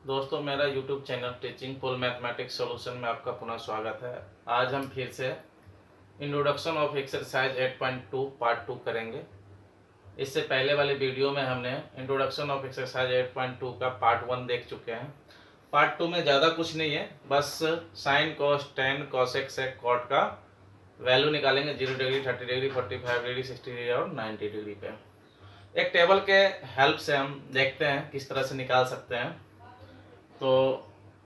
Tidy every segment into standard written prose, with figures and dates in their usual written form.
दोस्तों, मेरा YouTube channel teaching full mathematics solution में आपका पुनः स्वागत है। आज हम फिर से इंट्रोडक्शन ऑफ एक्सरसाइज 8.2 पार्ट 2 करेंगे। इससे पहले वाले वीडियो में हमने इंट्रोडक्शन ऑफ एक्सरसाइज 8.2 का पार्ट 1 देख चुके हैं। पार्ट 2 में ज़्यादा कुछ नहीं है, बस sine cos tan cosec sec cot का वैल्यू निकालेंगे 0 डिग्री 30 डिग्री 45 डिग्री 60 डिग्री और 90 डिग्री पे। एक टेबल के हेल्प से हम देखते हैं किस तरह से निकाल सकते हैं। तो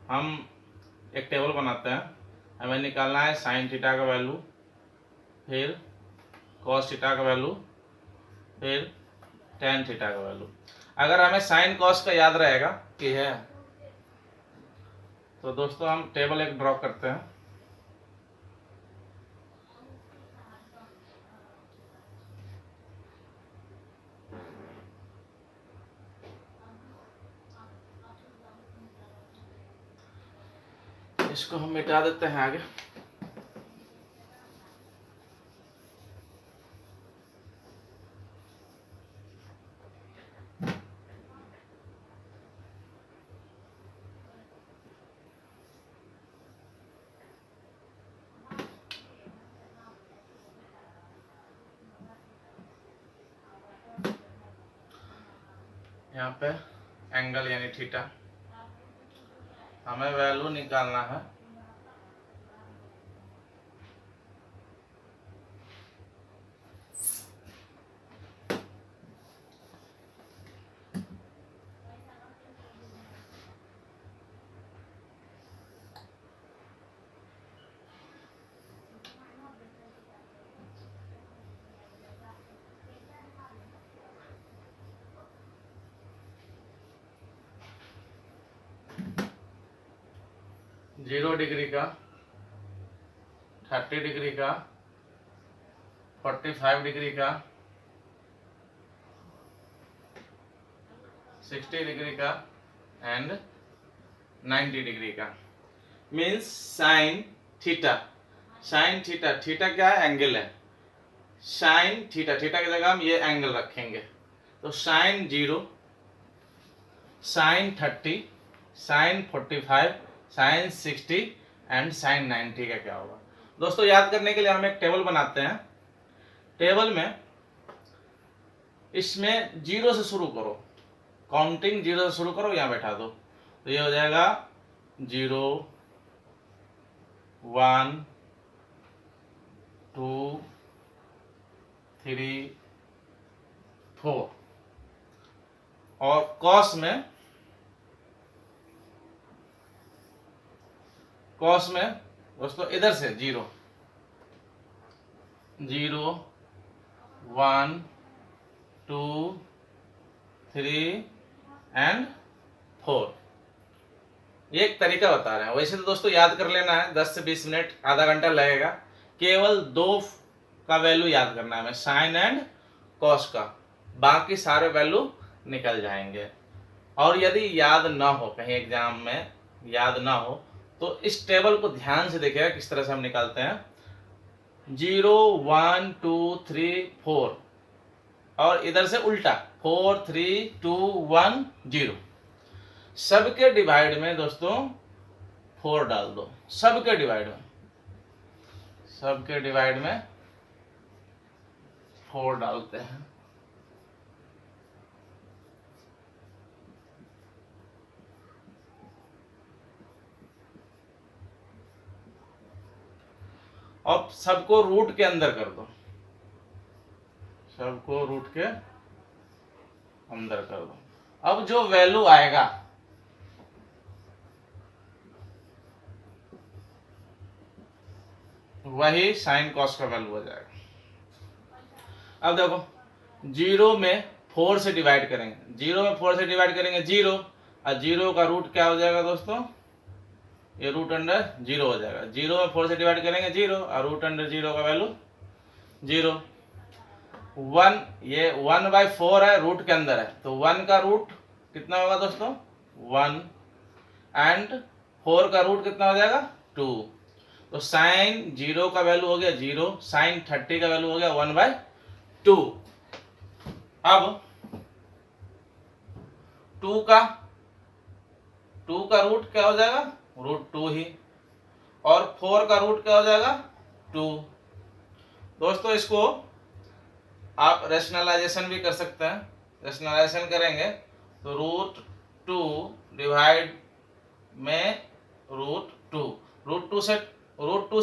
हम एक टेबल बनाते हैं। हमें निकालना है साइन थीटा का वैल्यू, फिर कॉस थीटा का वैल्यू, फिर टेन थीटा का वैल्यू। अगर हमें साइन कॉस का याद रहेगा कि है, तो दोस्तों हम टेबल एक ड्रॉ करते हैं। इसको हम मिटा देते हैं आगे। यहाँ पे एंगल यानी थीटा, हमें वैल्यू निकालना है जीरो डिग्री का, 30 डिग्री का, 45 डिग्री का, 60 डिग्री का एंड 90 डिग्री का। Means sine theta. Sine theta, theta क्या है? एंगल है। साइन थीटा, थीटा की जगह हम ये एंगल रखेंगे। तो sine 0, sine 30, sine 45, sine 60 and sine 90 का क्या होगा। दोस्तों, याद करने के लिए हम एक टेबल बनाते हैं। टेबल में इसमें 0 से शुरू करो, काउंटिंग 0 से शुरू करो, यहाँ बैठा दो। तो ये हो जाएगा 0, 1, 2, 3, 4। और कॉस में दोस्तों इधर से 0, 0, 1, 2, 3 एंड 4। ये एक तरीका बता रहे हैं। वैसे तो दोस्तों याद कर लेना है, 10 से 20 मिनट, आधा घंटा लगेगा। केवल 2 का वैल्यू याद करना है हमें, साइन एंड कॉस का। बाकी सारे वैल्यू निकल जाएंगे। और यदि याद ना हो, कहीं एग्जाम में याद ना हो, तो इस टेबल को ध्यान से देखिएगा किस तरह से हम निकालते हैं। 0, 1, 2, 3, 4 और इधर से उल्टा 4, 3, 2, 1, 0। सबके डिवाइड में दोस्तों 4 डाल दो। सबके डिवाइड में 4 डालते हैं। अब सबको रूट के अंदर कर दो, सबको रूट के अंदर कर दो। अब जो वैल्यू आएगा वही साइन कॉस का वैल्यू हो जाएगा। अब देखो, 0 में 4 से डिवाइड करेंगे, 0 में 4 से डिवाइड करेंगे 0, और 0 का रूट क्या हो जाएगा दोस्तों? ये रूट अंडर 0 हो जाएगा। 0 में 4 से डिवाइड करेंगे 0, और रूट अंडर 0 का वैल्यू 0। 1, ये 1/4 है, रूट के अंदर है, तो 1 का रूट कितना होगा दोस्तों? 1 एंड 4 का रूट कितना हो जाएगा? 2। तो साइन 0 का वैल्यू हो गया 0, साइन 30 का वैल्यू हो गया 1/2। अब 2 का 2 का रूट क्या हो जाएगा, √2 ही, और 4 का रूट क्या हो जाएगा, 2। दोस्तों इसको आप रेशनलाइजेशन भी कर सकते हैं। रेशनलाइजेशन करेंगे तो √2 डिवाइड में √2, √2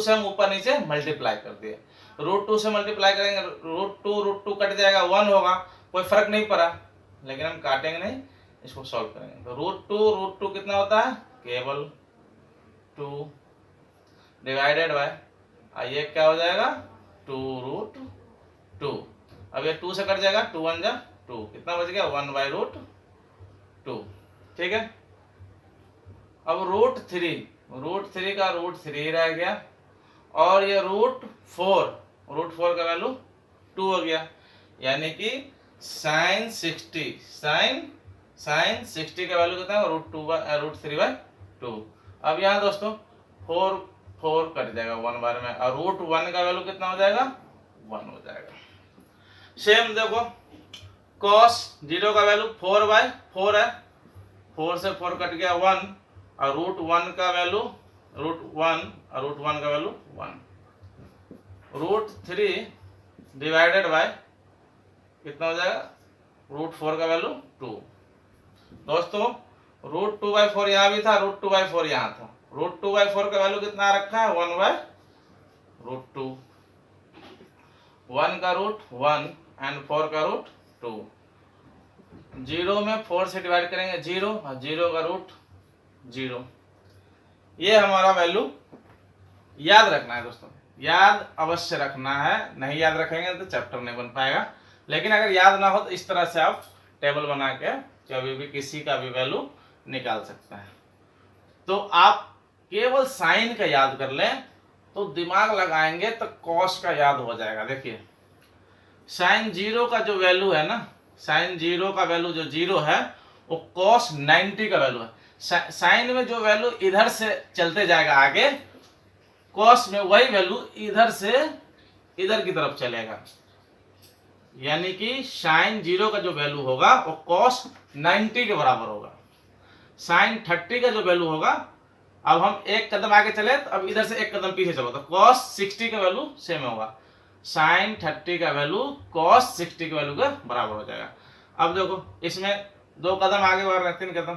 से हम ऊपर नीचे मल्टीप्लाई कर दिए, √2 से मल्टीप्लाई करेंगे, √2 कट जाएगा, 1 होगा, कोई फर्क नहीं पड़ा, लेकिन हम काटेंगे नहीं, इसको सॉल्व करेंगे। तो √2 कितना होता है, केवल 2 डिवाइडेड बाय, ये क्या हो जाएगा, 2√2। अब ये 2 से कट जाएगा, 2 1 जा 2, कितना बच गया, 1/√2। ठीक है। अब √3 का √3 रह गया, और ये √4 का वैल्यू 2 हो गया, यानी कि sin 60 का वैल्यू कितना है, √3/2। अब यहाँ दोस्तों 4 कट जाएगा 1 बार में, और √1 का वैल्यू कितना हो जाएगा, 1 हो जाएगा। सेम देखो cos 0 का वैल्यू 4/4 है, 4 से 4 कट गया 1, और √1 का वैल्यू √1 का वैल्यू 1। √3 डिवाइडेड बाय कितना हो जाएगा, √4 का वैल्यू 2। दोस्तों √2/4 यहाँ भी था, √2/4 यहाँ था, √2/4 का वैल्यू कितना रखा है, 1/√2, 1 का √1 एंड 4 का √2। 0 में 4 से डिवाइड करेंगे 0, और 0 का √0। ये हमारा वैल्यू याद रखना है दोस्तों, याद अवश्य रखना है, नहीं याद रखेंगे तो चैप्टर नहीं बन पाएगा। लेकिन अगर याद ना हो तो इस तरह से आप टेबल बना के कभी भी किसी का भी वैल्यू निकाल सकते हैं। तो आप केवल साइन का याद कर लें तो दिमाग लगाएंगे तो कॉस का याद हो जाएगा। देखिए साइन 0 का जो वैल्यू है ना, साइन 0 का वैल्यू जो 0 है वो कॉस 90 का वैल्यू है। साइन में जो वैल्यू इधर से चलते जाएगा आगे, कॉस में वही वैल्यू इधर से इधर की तरफ चलेगा, यानी कि साइन 0 का जो वैल्यू होगा वो कॉस 90 के बराबर होगा। साइन 30 का जो वैल्यू होगा, अब हम एक कदम आगे चले तो अब इधर से एक कदम पीछे चलो तो कॉस 60 का वैल्यू सेम होगा। साइन 30 का वैल्यू कॉस 60 के वैल्यू के बराबर हो जाएगा। अब देखो इसमें 2 कदम आगे बढ़ रहे हैं, 3 कदम,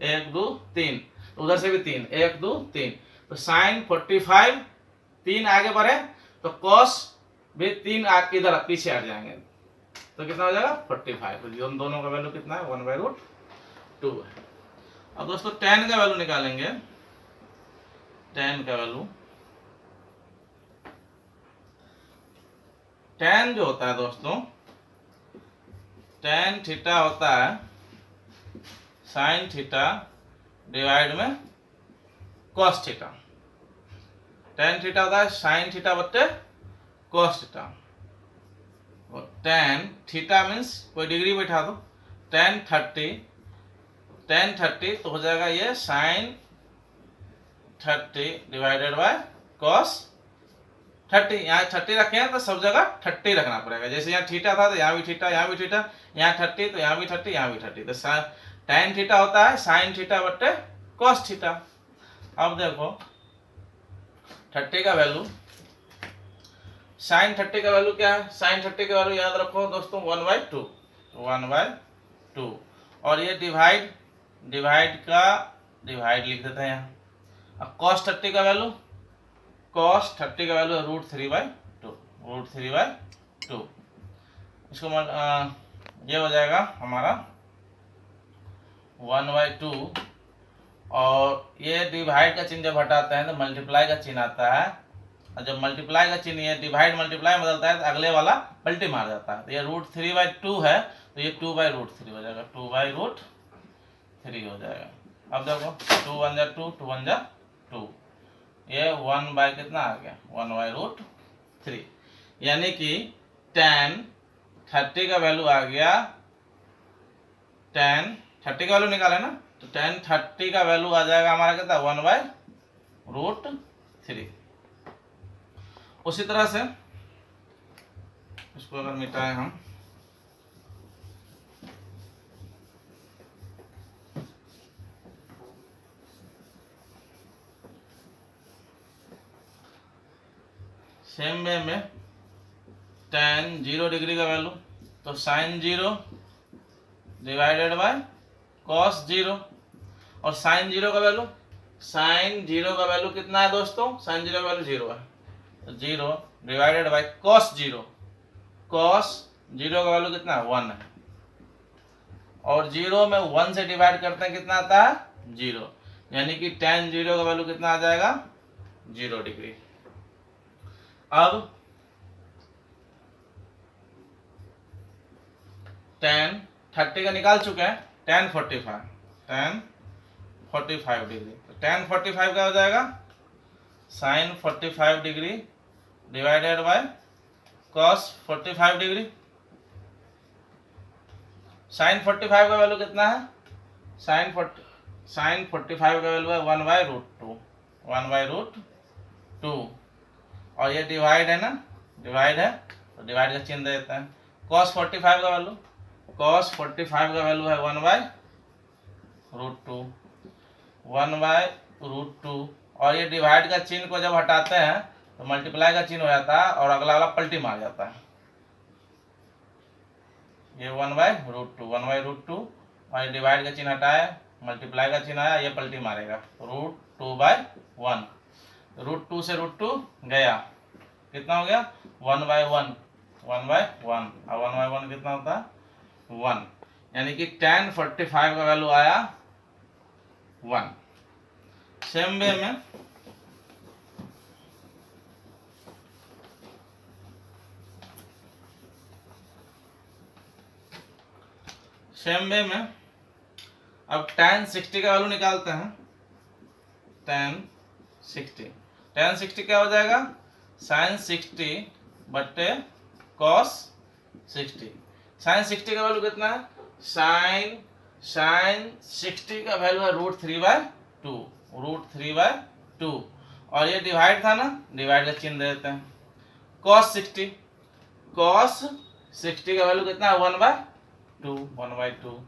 1 2 3, उधर से भी 3, 1 2 3, तो साइन 45 3 आगे बढ़े तो कॉस भी 3 इधर पीछे हट जाएंगे, तो कितना हो जाएगा 45। तो दोनों का वैल्यू कितना है, 1/√2 है। अब दोस्तों tan का वैल्यू निकालेंगे। tan का वैल्यू, tan जो होता है दोस्तों, tan थीटा होता है साइन थीटा डिवाइड में cos थीटा। tan थीटा होता है साइन थीटा बट्टे cos थीटा। और tan थीटा मीन्स कोई डिग्री बैठा दो, tan 30 तो हो जाएगा ये साइन 30 डिवाइडेड बाय cos 30। यहाँ 30 रखे हैं तो सब जगह 30 रखना पड़ेगा, जैसे यहाँ थीटा था तो यहाँ भी थीटा, यहाँ भी थीटा, यहाँ 30 तो यहाँ भी 30, यहाँ भी 30, तो tan थीटा होता है साइन थीटा बट्टे cos थीटा। अब देखो 30 का वैल्यू, साइन 30 का वैल्यू क्या है, साइन 30 का वैल्यू याद रखो दोस्तों 1/2, और ये डिवाइड का डिवाइड लिख देते हैं यहाँ। अब cos 30 का वैल्यू, cos 30 का वैल्यू √3/2, इसको ये हो जाएगा हमारा 1/2, और ये डिवाइड का चिन्ह जब हटाते हैं तो मल्टीप्लाई का चिन्ह आता है, और जब मल्टीप्लाई का चिन्ह ये डिवाइड मल्टीप्लाई बदलता है तो अगले वाला पलटी मार जाता है। तो ये √3/2 है तो ये 2/√3 हो जाएगा, 2/√3 हो जाएगा। अब देखो 2 1 जा 2, 2 1 जा 2, ये 1 बाय कितना आ गया, 1/√3, यानी कि tan 30 का वैल्यू आ गया, tan 30 का वैल्यू निकाले ना, तो tan 30 का वैल्यू आ जाएगा हमारा कितना, 1/√3। उसी तरह से इसको अगर मिटाएं हम, सेम वे में tan 0 डिग्री का वैल्यू, तो sin 0 डिवाइडेड बाय cos 0, और sin 0 का वैल्यू, sin 0 का वैल्यू कितना है दोस्तों, sin 0 का वैल्यू 0 है, तो 0 डिवाइडेड बाय cos 0, cos 0 का वैल्यू कितना है 1 है, और 0 में 1 से डिवाइड करते हैं कितना आता है 0, यानी कि tan 0 का वैल्यू कितना आ जाएगा 0 डिग्री। अब tan 30 का निकाल चुके हैं, tan 45 डिग्री, तो tan 45 का हो जाएगा sin 45 degree divided by cos 45 degree. sin 45 का वैल्यू कितना है, sin 45 का वैल्यू है 1/√2, और ये डिवाइड है ना, डिवाइड है तो डिवाइड का चिन्ह देते हैं। cos 45 का वैल्यू, cos 45 का वैल्यू है 1/√2, और ये डिवाइड का चिन्ह को जब हटाते हैं तो मल्टीप्लाई का चिन्ह हो जाता है और अगला वाला पलटी मार जाता है। ये 1/√2 और डिवाइड का चिन्ह हटाया, मल्टीप्लाई का चिन्ह आया, ये पलटी मारेगा, √2/1, √2 से √2 गया, कितना हो गया 1/1, अब 1/1 कितना होता है 1, यानी कि tan 45 का वैल्यू आया 1। सेम वे में अब tan 60 का वैल्यू निकालते हैं। tan 60 क्या हो जाएगा, sin 60 बट्टे cos 60। sin 60 का वैल्यू कितना है, sin 60 का वैल्यू है √3/2, और ये डिवाइड था ना, डिवाइड का चिन्ह देते हैं। cos 60 का वैल्यू कितना है 1/2,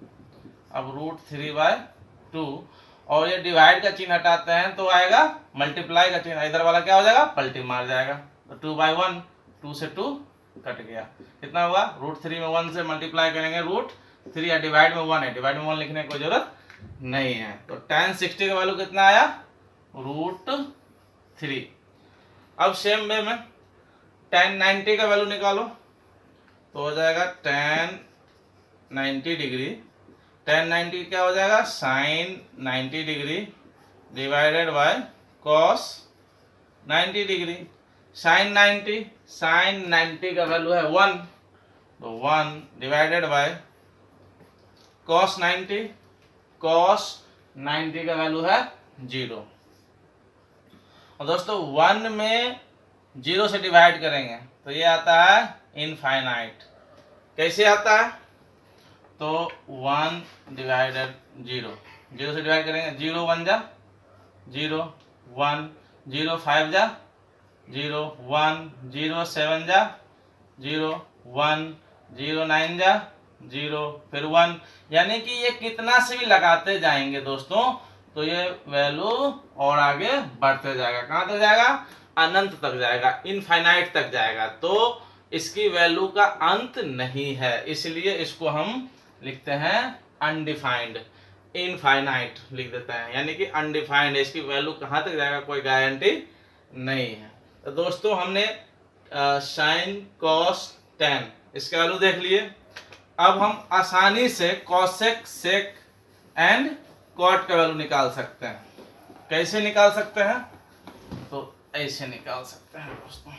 अब √3/2, और ये डिवाइड का चिन्ह हटाते हैं तो आएगा मल्टीप्लाई का चिन्ह, इधर वाला क्या हो जाएगा पलटी मार जाएगा, तो 2/1, 2 से 2 कट गया, कितना होगा √3 में 1 से मल्टीप्लाई करेंगे √3, या डिवाइड में 1 है, डिवाइड में 1 लिखने की कोई जरूरत नहीं है, तो tan 60 का वैल्यू कितना आया √3। अब सेम वे में tan 90 का वैल्यू निकालो, तो हो जाएगा tan 90 डिग्री, tan 90 क्या हो जाएगा sin 90 degree divided by cos 90 degree. sin 90 का वैल्यू है 1, तो 1 डिवाइडेड बाय cos 90 का वैल्यू है 0, और दोस्तों 1 में 0 से डिवाइड करेंगे तो ये आता है इनफाइनाइट। कैसे आता है, तो 1 डिवाइडेड 0 से डिवाइड करेंगे, 0 1 जा 0 1, 0 5 जा 0 1, 0 7 जा 0 1, 0 9 जा 0, फिर 1, यानी कि ये कितना से भी लगाते जाएंगे दोस्तों तो ये वैल्यू और आगे बढ़ते जाएगा, कहाँ तक जाएगा अनंत तक जाएगा, इनफाइनाइट तक जाएगा, तो इसकी वैल्यू का अंत नहीं है, इसलिए इसको हम लिखते हैं अनडिफाइंड, इनफाइनाइट लिख देते हैं, यानी कि अनडिफाइंड, इसकी वैल्यू कहाँ तक जाएगा कोई गारंटी नहीं है। तो दोस्तों हमने साइन cos tan इसका वैल्यू देख लिए। अब हम आसानी से cosec sec एंड cot का वैल्यू निकाल सकते हैं। कैसे निकाल सकते हैं, तो ऐसे निकाल सकते हैं दोस्तों।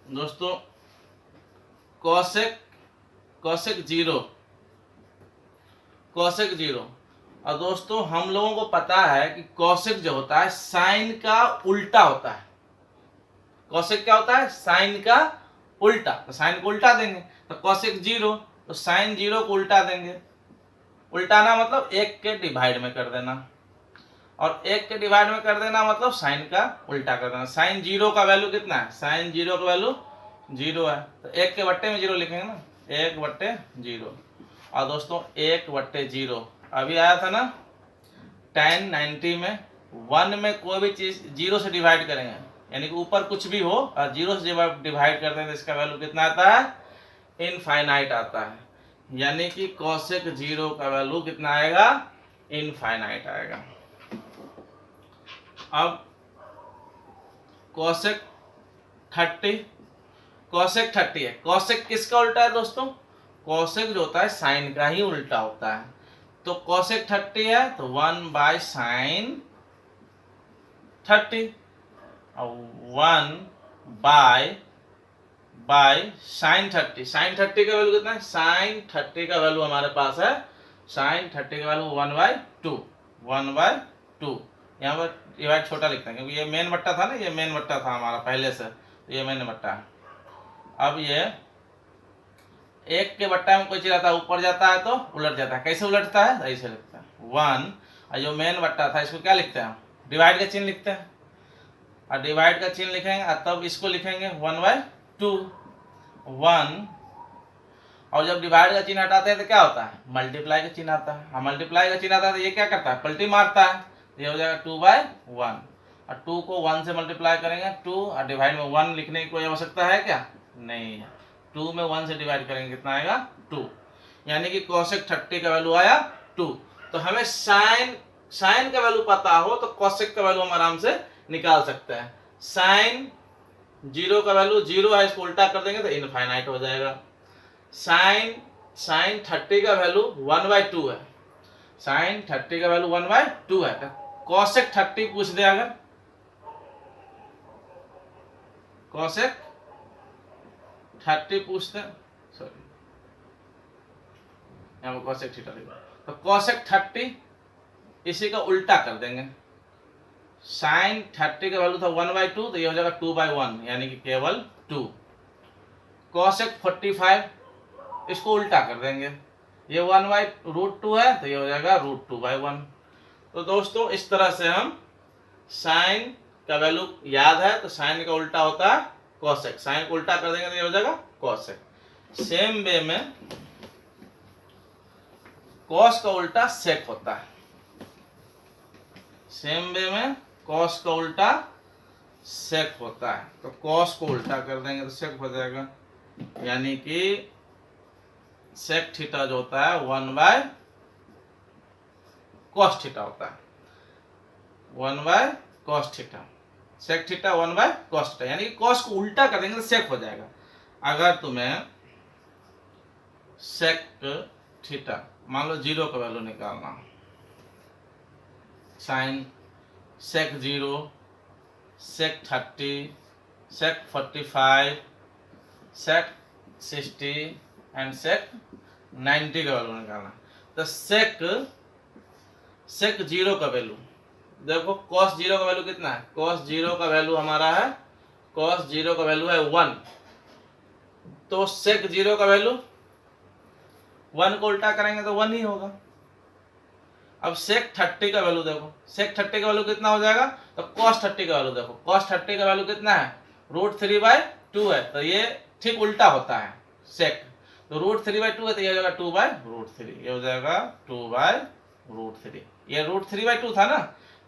दोस्तों cosec 0, और दोस्तों हम लोगों को पता है कि cosec जो होता है साइन का उल्टा होता है। cosec क्या होता है, साइन का उल्टा, तो साइन को उल्टा देंगे, तो cosec 0, तो साइन 0 को उल्टा देंगे, उल्टाना मतलब 1 के डिवाइड में कर देना। और 1 के डिवाइड में कर देना मतलब साइन का उल्टा कर देना। साइन 0 का वैल्यू कितना है? साइन 0 का वैल्यू 0 है, तो 1 के बट्टे में 0 लिखेंगे ना, 1/0। और दोस्तों 1/0 अभी आया था ना tan 90 में, 1 में कोई भी चीज 0 से डिवाइड करेंगे, यानी कि ऊपर कुछ भी हो और 0 से डिवाइड करते हैं तो इसका वैल्यू कितना आता है? इनफाइनाइट आता है। यानी कि कोसेक 0 का वैल्यू कितना आएगा? इनफाइनाइट आएगा। अब कोसेक 30, कोसेक 30 है। कोसेक किसका उल्टा है दोस्तों? कोसेक जो होता है साइन का ही उल्टा होता है। तो कोसेक 30 है तो 1/sin 30 और 1/sin 30। sin 30 का वैल्यू कितना है? sin 30 का वैल्यू हमारे पास है, sin 30 का वैल्यू 1/2। यहाँ पर डिवाइड छोटा लिखते हैं क्योंकि ये मेन बट्टा था ना, ये मेन बट्टा था हमारा पहले से, तो ये मेन बट्टा है। अब ये 1 के बट्टा में कोई चीज आता है ऊपर जाता है तो उलट जाता है। कैसे उलटता है? ऐसे लिखते हैं 1, और जो मेन बट्टा था इसको क्या लिखते हैं? डिवाइड का चिन्ह लिखते हैं, और डिवाइड का चिन्ह लिखेंगे और तब इसको लिखेंगे 1/2 1। और जब डिवाइड का चिन्ह हटाते हैं तो क्या होता है? मल्टीप्लाई का चिन्ह आता है, और मल्टीप्लाई का चिन्ह आता है तो ये क्या करता है? पलटी मारता है, ये हो जाएगा 2/1। और 2 को 1 से मल्टीप्लाई करेंगे 2, और डिवाइड में 1 लिखने की कोई आवश्यकता है क्या? नहीं है। 2 में 1 से डिवाइड करेंगे कितना आएगा? 2। यानी कि कोसेक 30 का वैल्यू आया 2। तो हमें साइन का वैल्यू पता हो तो कोसेक का वैल्यू हम आराम से निकाल सकते हैं। साइन 0 का वैल्यू 0 है, इसको उल्टा कर देंगे तो इनफाइनाइट हो जाएगा। साइन 30 का वैल्यू 1/2 है, साइन 30 का वैल्यू 1/2 है। कोसेक 30 पूछ दे अगर, कोसेक 30 पूछते हैं, सॉरी यहाँ पर कोसेक थीटा लिखा, तो कोसेक 30 इसी का उल्टा कर देंगे। साइन 30 का वैल्यू था 1/2 तो ये हो जाएगा 2/1, यानी कि केवल 2। कोसेक 45 इसको उल्टा कर देंगे, ये 1/√2 है तो ये हो जाएगा √2/1। तो दोस्तों इस तरह से हम साइन का वैल्यू याद है तो साइन का उल्टा होता है कोसेक, साइन को उल्टा कर देंगे तो ये हो जाएगा कोसेक। सेम वे में कॉस का उल्टा सेक होता है, सेम वे में कॉस का उल्टा सेक होता है। तो कॉस को उल्टा कर देंगे तो सेक हो जाएगा, यानी कि सेक थीटा जो होता है 1/cos थीटा होता है, 1/cos theta. Sec theta 1/cos theta, यानी कि कॉस को उल्टा कर देंगे तो सेक हो जाएगा। अगर तुम्हें सेक थीटा मान लो 0 का वैल्यू निकालना, sign sec 0, sec 30, sec 45, sec 60 and सेक 90 का वैल्यू निकालना। तो सेक 0 का वैल्यू देखो, cos 0 का वैल्यू कितना है? cos 0 का वैल्यू हमारा है, cos 0 का वैल्यू है 1, तो सेक 0 का वैल्यू 1 को उल्टा करेंगे तो 1 ही होगा। अब सेक 30 का वैल्यू देखो, सेक 30 का वैल्यू कितना हो जाएगा? तो cos 30 का वैल्यू देखो, cos 30 का वैल्यू कितना है? √3/2 है, तो ये ठीक उल्टा होता है सेक, तो √3/2 है तो ये हो जाएगा 2/√3, ये हो जाएगा 2/√3। ये √3/2 था ना,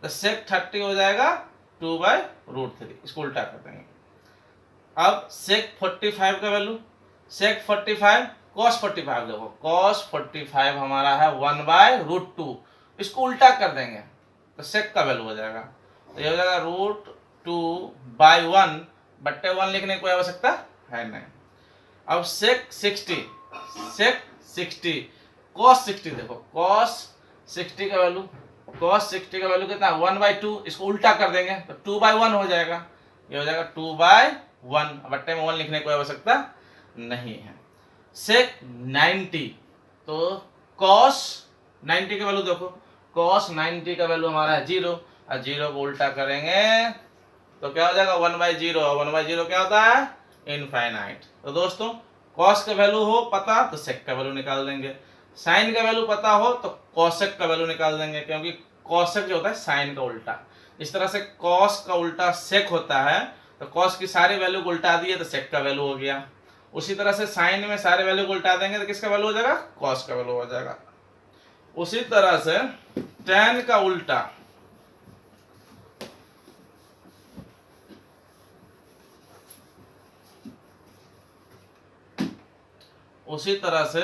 तो सेक 30 हो जाएगा 2/√3, इसको उल्टा कर देंगे। अब सेक 45 का वैल्यू, सेक 45 cos 45 देखो, cos 45 हमारा है 1/√2, इसको उल्टा कर देंगे तो सेक का वैल्यू हो जाएगा, तो ये हो जाएगा √2/1 बट्टे 1 लिखने की कोई आवश्यकता है नहीं। अब सेक 60, सेक 60 cos 60 देखो, cos 60 का वैल्यू, cos 60 का वैल्यू कितना? 1/2, इसको उल्टा कर देंगे तो 2/1 हो जाएगा, ये हो जाएगा 2/1, बट्टे में 1 लिखने की कोई आवश्यकता नहीं है। सेक 90, तो cos 90 का वैल्यू देखो, cos 90 का वैल्यू हमारा है 0, और 0 को उल्टा करेंगे तो क्या हो जाएगा? 1/0, और 1/0 क्या होता है? इनफाइनाइट। तो दोस्तों cos का वैल्यू हो पता तो सेक का वैल्यू निकाल देंगे, साइन का वैल्यू पता हो तो कोसेक का वैल्यू निकाल देंगे, क्योंकि कॉसेक जो होता है साइन का उल्टा। इस तरह से कॉस का उल्टा सेक होता है, तो कॉस की सारी वैल्यू को उल्टा दिए तो सेक का वैल्यू हो गया। उसी तरह से साइन में सारे वैल्यू को उल्टा देंगे तो किसका वैल्यू हो जाएगा, कॉस का वैल्यू हो जाएगा। उसी तरह से tan का उल्टा उसी तरह से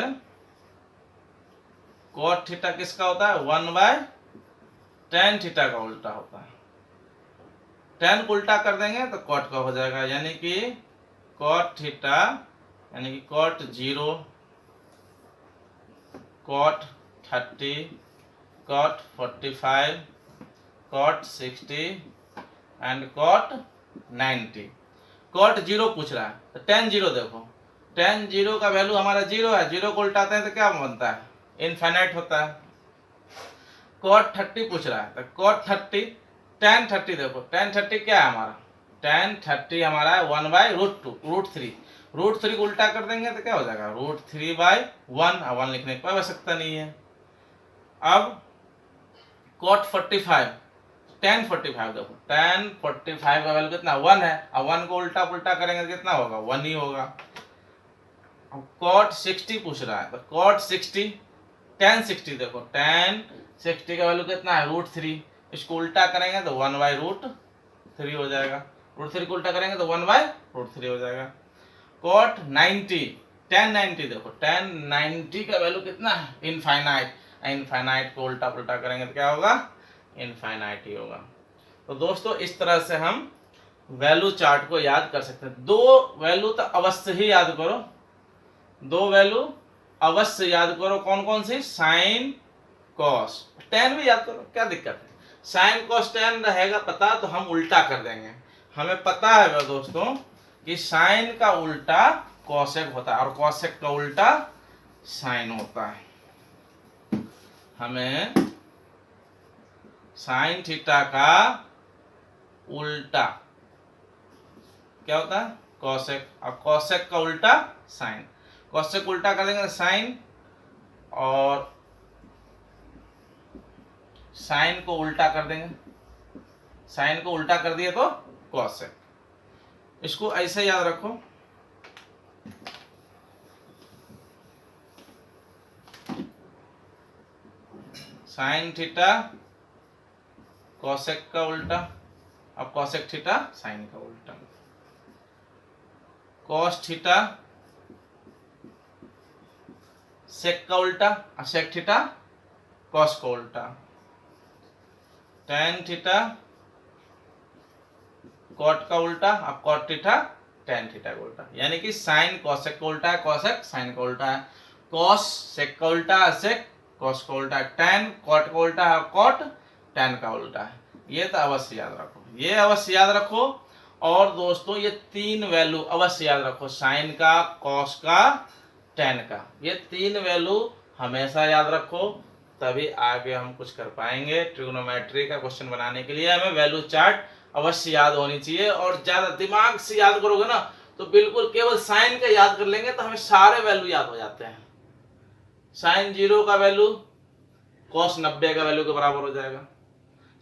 cot थीटा किसका होता है, 1/tan थीटा का उल्टा होता है। tan को उल्टा कर देंगे तो cot का हो जाएगा, यानी कि cot थीटा यानी कि cot 0, cot 30, cot 45, cot 60 and cot 90। cot 0 पूछ रहा है तो tan 0 देखो, tan 0 का वैल्यू हमारा 0 है, 0 को उल्टाते हैं तो क्या बनता है, इनफाइनाइट होता है। cot 30 पूछ रहा है तो cot 30, tan 30 देखो, tan 30 क्या है हमारा, tan 30 हमारा है 1/√2, √3 को उल्टा कर देंगे तो क्या हो जाएगा, √3/1। 1 लिखने की कोई आवश्यकता नहीं है। अब cot 45, tan 45 देखो, tan 45 का वैल्यू कितना 1 है, अब 1 को उल्टा पुल्टा करेंगे तो कितना होगा, 1 ही होगा। अब cot 60 पूछ रहा है तो cot 60, tan 60 देखो, tan 60 का वैल्यू कितना है, √3, इसको उल्टा करेंगे तो 1/√3 हो जाएगा, √3 को उल्टा करेंगे तो 1/√3 हो जाएगा। cot 90, tan 90 देखो, tan 90 का वैल्यू कितना है, इनफाइनाइट, इनफाइनाइट को उल्टा पुल्टा करेंगे तो क्या होगा, इनफाइनाइट ही होगा। तो दोस्तों इस तरह से हम वैल्यू चार्ट को याद कर सकते हैं। दो वैल्यू तो अवश्य ही याद करो, दो वैल्यू अवश्य याद करो, कौन कौन सी, साइन कॉस, tan भी याद करो, क्या दिक्कत है। साइन कॉस tan रहेगा पता तो हम उल्टा कर देंगे। हमें पता है दोस्तों कि साइन का उल्टा कॉसेक होता है और कॉसेक का उल्टा साइन होता है। हमें साइन थीटा का उल्टा क्या होता है, कॉसेक, और कॉसेक का उल्टा साइन। कॉसेक उल्टा कर देंगे साइन, और साइन को उल्टा कर देंगे, साइन को उल्टा कर दिए तो कॉसेक। इसको ऐसे याद रखो, साइन थीटा कॉसेक का उल्टा, अब कॉसेक थीटा साइन का उल्टा, कॉस थीटा सेक का उल्टा और सेक थीटा कॉस का उल्टा, tan थीटा कॉट का उल्टा और कॉट थीटा tan थीटा का उल्टा। यानी कि साइन कॉसेक का उल्टा है, कॉसेक साइन का उल्टा है, कॉस सेक का उल्टा है, सेक कॉस का उल्टा है, tan कॉट का उल्टा है, कॉट tan का उल्टा है। ये तो अवश्य याद रखो, ये अवश्य याद रखो। और दोस्तों ये तीन वैल्यू अवश्य याद रखो, साइन का, कॉस का, tan का, ये तीन वैल्यू हमेशा याद रखो, तभी आगे हम कुछ कर पाएंगे। ट्रिग्नोमेट्री का क्वेश्चन बनाने के लिए हमें वैल्यू चार्ट अवश्य याद होनी चाहिए, और ज्यादा दिमाग से याद करोगे ना तो बिल्कुल केवल साइन का याद कर लेंगे तो हमें सारे वैल्यू याद हो जाते हैं। साइन 0 का वैल्यू कॉस 90 का वैल्यू के बराबर हो जाएगा,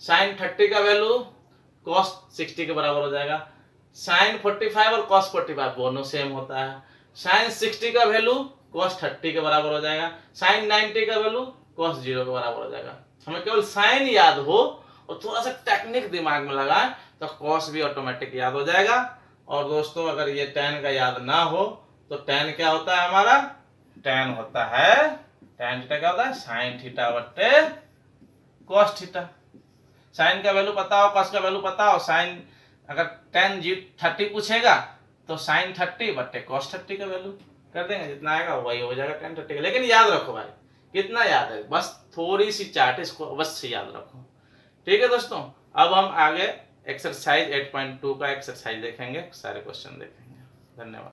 साइन 30 का वैल्यू कॉस 60 के बराबर हो जाएगा, साइन 45 और कॉस 45 दोनों सेम होता है, साइन 60 का वैल्यू कॉस 30 के बराबर हो जाएगा, साइन 90 का वैल्यू कॉस 0 के बराबर हो जाएगा। हमें केवल साइन याद हो और थोड़ा सा टेक्निक दिमाग में लगाएं तो कॉस भी ऑटोमेटिक याद हो जाएगा। और दोस्तों अगर ये tan का याद ना हो तो tan क्या होता है हमारा, tan होता है, tan थीटा क्या होता है, साइन थीटा बट्टे कॉस थीटा। साइन का वैल्यू पता हो, कॉस का वैल्यू पता हो, साइन अगर tan 30 पूछेगा तो साइन 30 बट्टे कॉस 30 का वैल्यू कर देंगे, जितना आएगा वही हो जाएगा tan 30 का। लेकिन याद रखो भाई, कितना याद है, बस थोड़ी सी चार्ट, इसको अवश्य याद रखो। ठीक है दोस्तों, अब हम आगे एक्सरसाइज 8.2 का एक्सरसाइज देखेंगे, सारे क्वेश्चन देखेंगे। धन्यवाद।